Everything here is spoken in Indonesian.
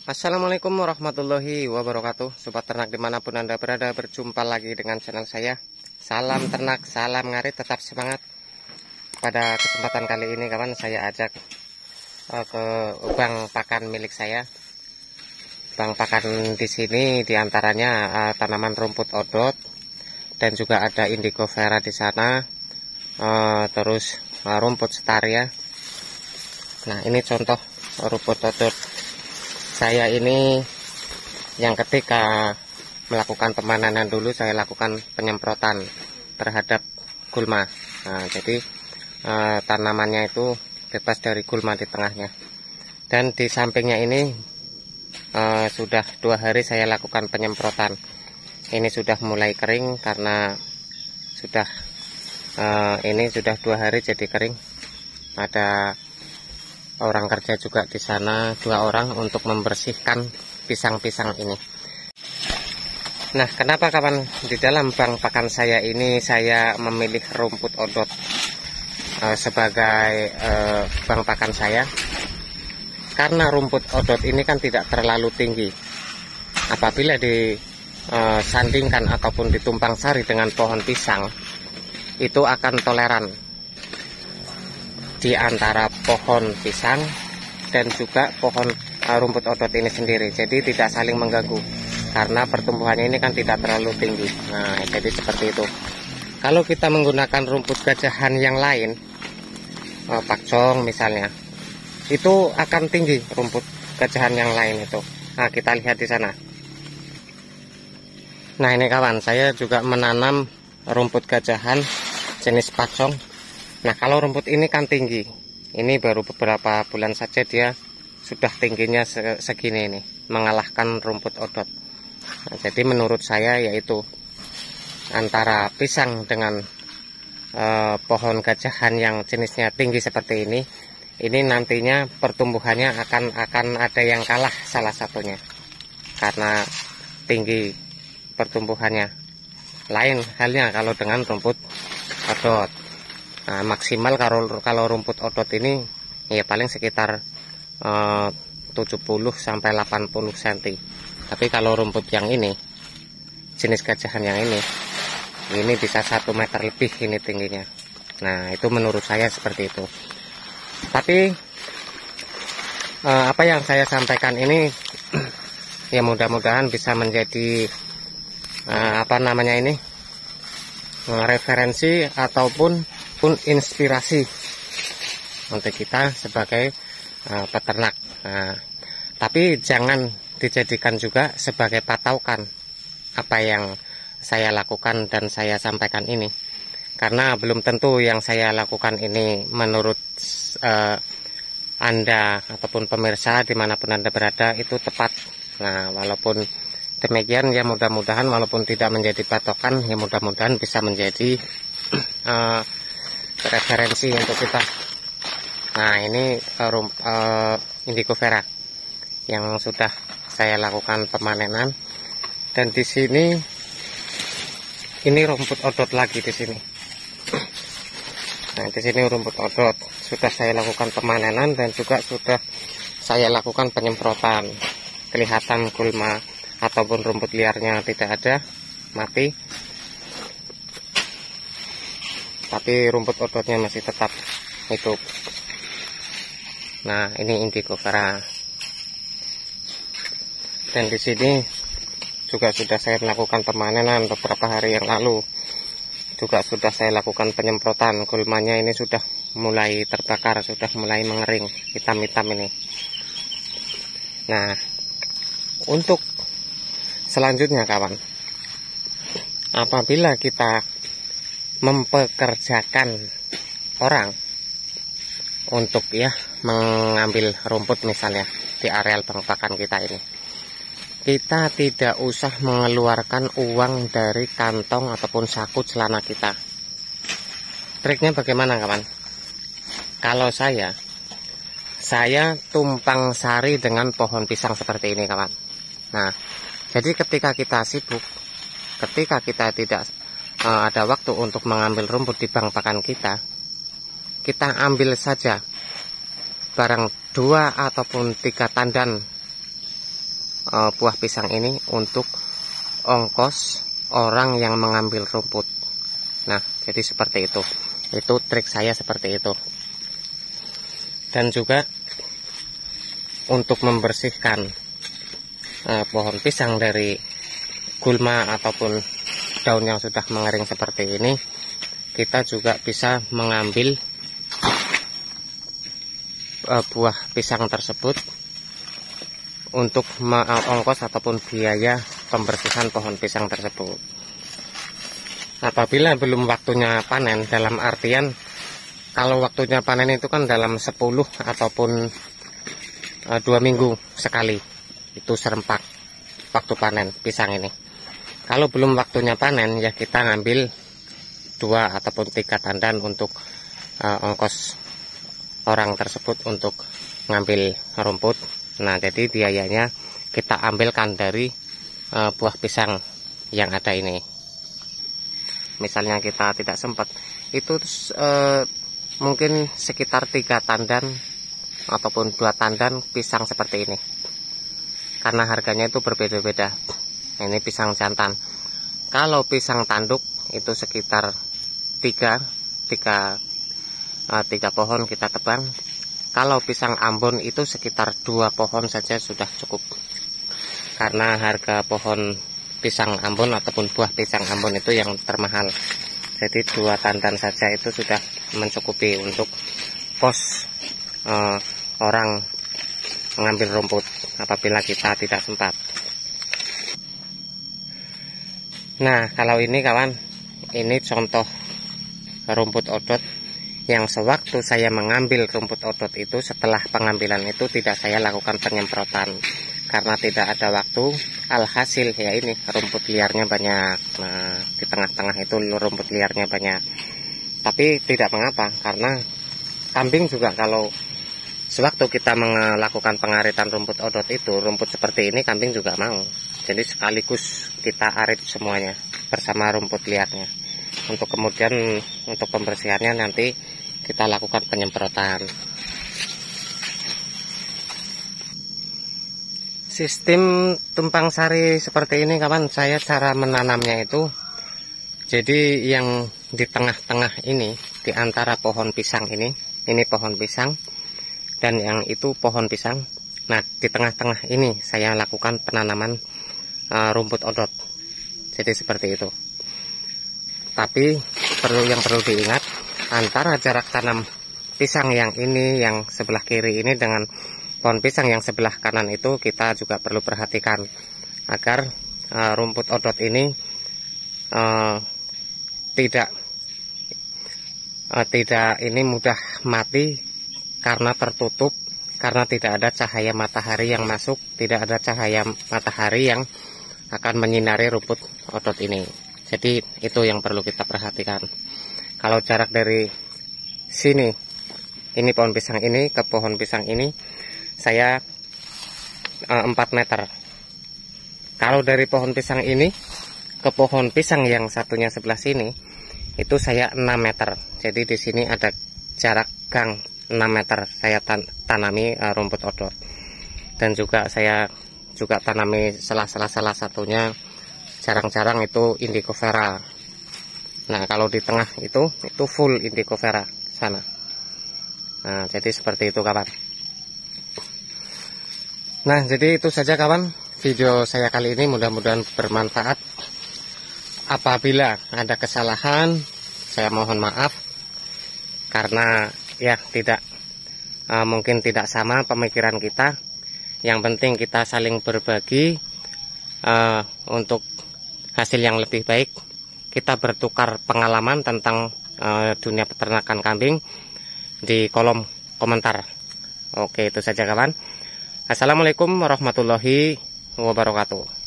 Assalamualaikum warahmatullahi wabarakatuh. Sobat ternak dimanapun Anda berada, berjumpa lagi dengan channel saya. Salam ternak, salam ngarit, tetap semangat. Pada kesempatan kali ini kawan, saya ajak ke bank pakan milik saya. Bank pakan di sini diantaranya tanaman rumput odot dan juga ada indigo vera di sana, terus rumput setaria. Nah, ini contoh rumput odot saya ini yang ketika melakukan pemanenan dulu saya lakukan penyemprotan terhadap gulma. Nah, jadi tanamannya itu bebas dari gulma di tengahnya. Dan di sampingnya ini sudah 2 hari saya lakukan penyemprotan. Ini sudah mulai kering karena sudah ini sudah 2 hari jadi kering. Ada orang kerja juga di sana, 2 orang untuk membersihkan pisang-pisang ini. Nah, kenapa kawan di dalam bank pakan saya ini saya memilih rumput odot sebagai bank pakan saya? Karena rumput odot ini kan tidak terlalu tinggi. Apabila disandingkan ataupun ditumpang sari dengan pohon pisang, itu akan toleran di antara pohon pisang dan juga pohon rumput odot ini sendiri. Jadi tidak saling mengganggu karena pertumbuhannya ini kan tidak terlalu tinggi. Nah, jadi seperti itu. Kalau kita menggunakan rumput gajahan yang lain, pakcong misalnya, itu akan tinggi rumput gajahan yang lain itu. Nah, kita lihat di sana. Nah, ini kawan, saya juga menanam rumput gajahan jenis pakcong. Nah, kalau rumput ini kan tinggi, ini baru beberapa bulan saja dia sudah tingginya segini ini, mengalahkan rumput odot. Nah, jadi menurut saya yaitu antara pisang dengan pohon gajahan yang jenisnya tinggi seperti ini nantinya pertumbuhannya akan ada yang kalah salah satunya karena tinggi pertumbuhannya. Lain halnya kalau dengan rumput odot. Nah, maksimal kalau rumput odot ini ya paling sekitar 70 sampai 80 cm. Tapi kalau rumput yang ini, jenis gajahan yang ini bisa 1 meter lebih ini tingginya. Nah, itu menurut saya seperti itu. Tapi apa yang saya sampaikan ini ya mudah-mudahan bisa menjadi referensi ataupun inspirasi untuk kita sebagai peternak. Tapi jangan dijadikan juga sebagai patokan apa yang saya lakukan dan saya sampaikan ini, karena belum tentu yang saya lakukan ini menurut Anda ataupun pemirsa dimanapun Anda berada itu tepat. Nah, walaupun demikian ya mudah-mudahan walaupun tidak menjadi patokan ya mudah-mudahan bisa menjadi referensi untuk kita. Nah, ini indigo vera yang sudah saya lakukan pemanenan, dan di sini ini rumput odot lagi di sini. Nah, di sini rumput odot sudah saya lakukan pemanenan dan juga sudah saya lakukan penyemprotan. Kelihatan gulma ataupun rumput liarnya tidak ada, mati. Tapi rumput odotnya masih tetap hidup. Nah, ini indigo vera. Dan di sini juga sudah saya melakukan pemanenan beberapa hari yang lalu. Juga sudah saya lakukan penyemprotan. Gulmanya ini sudah mulai terbakar, sudah mulai mengering, hitam-hitam ini. Nah, untuk selanjutnya kawan, apabila kita mempekerjakan orang untuk mengambil rumput misalnya di areal bank pakan kita ini, kita tidak usah mengeluarkan uang dari kantong ataupun saku celana kita. Triknya bagaimana kawan? Kalau saya tumpang sari dengan pohon pisang seperti ini kawan. Nah, jadi ketika kita sibuk, ketika kita tidak ada waktu untuk mengambil rumput di bank pakan kita ambil saja barang 2 ataupun 3 tandan buah pisang ini untuk ongkos orang yang mengambil rumput. Nah, jadi seperti itu. Itu trik saya seperti itu. Dan juga untuk membersihkan pohon pisang dari gulma ataupun daun yang sudah mengering seperti ini, kita juga bisa mengambil buah pisang tersebut untuk ongkos ataupun biaya pembersihan pohon pisang tersebut. Apabila belum waktunya panen, dalam artian kalau waktunya panen itu kan dalam 10 ataupun 2 minggu sekali, itu serempak waktu panen pisang ini. Kalau belum waktunya panen, ya kita ngambil 2 ataupun 3 tandan untuk ongkos orang tersebut untuk ngambil rumput. Nah, jadi biayanya kita ambilkan dari buah pisang yang ada ini. Misalnya kita tidak sempat, itu mungkin sekitar 3 tandan ataupun 2 tandan pisang seperti ini, karena harganya itu berbeda-beda. Ini pisang jantan. Kalau pisang tanduk itu sekitar 3 pohon kita tebang. Kalau pisang Ambon itu sekitar 2 pohon saja sudah cukup, karena harga pohon pisang Ambon ataupun buah pisang Ambon itu yang termahal. Jadi 2 tandan saja itu sudah mencukupi untuk pos orang mengambil rumput apabila kita tidak sempat. Nah, kalau ini kawan, ini contoh rumput odot yang sewaktu saya mengambil rumput odot itu, setelah pengambilan itu tidak saya lakukan penyemprotan karena tidak ada waktu. Alhasil ya ini rumput liarnya banyak. Nah, di tengah-tengah itu rumput liarnya banyak. Tapi tidak mengapa, karena kambing juga kalau sewaktu kita melakukan pengaritan rumput odot itu, rumput seperti ini kambing juga mau. Jadi sekaligus kita arit semuanya bersama rumput liarnya. Untuk kemudian untuk pembersihannya nanti kita lakukan penyemprotan. Sistem tumpang sari seperti ini kawan, saya cara menanamnya itu, jadi yang di tengah-tengah ini, di antara pohon pisang ini pohon pisang dan yang itu pohon pisang. Nah, di tengah-tengah ini saya lakukan penanaman rumput odot. Jadi seperti itu. Tapi yang perlu diingat, antara jarak tanam pisang yang ini, yang sebelah kiri ini dengan pohon pisang yang sebelah kanan itu kita juga perlu perhatikan agar rumput odot ini tidak ini mudah mati karena tertutup, karena tidak ada cahaya matahari yang masuk, tidak ada cahaya matahari yang akan menyinari rumput odot ini. Jadi itu yang perlu kita perhatikan. Kalau jarak dari sini, ini pohon pisang ini ke pohon pisang ini, saya 4 meter. Kalau dari pohon pisang ini ke pohon pisang yang satunya sebelah sini, itu saya 6 meter. Jadi di sini ada jarak gang 6 meter. Saya tanami rumput odot. Dan juga saya juga tanami salah satunya jarang-jarang itu indigo vera. Nah, kalau di tengah itu full indigo vera sana. Nah, jadi seperti itu kawan. Nah, jadi itu saja kawan video saya kali ini, mudah-mudahan bermanfaat. Apabila ada kesalahan, saya mohon maaf karena ya tidak mungkin tidak sama pemikiran kita. Yang penting kita saling berbagi untuk hasil yang lebih baik. Kita bertukar pengalaman tentang dunia peternakan kambing di kolom komentar. Oke, itu saja kawan. Assalamualaikum warahmatullahi wabarakatuh.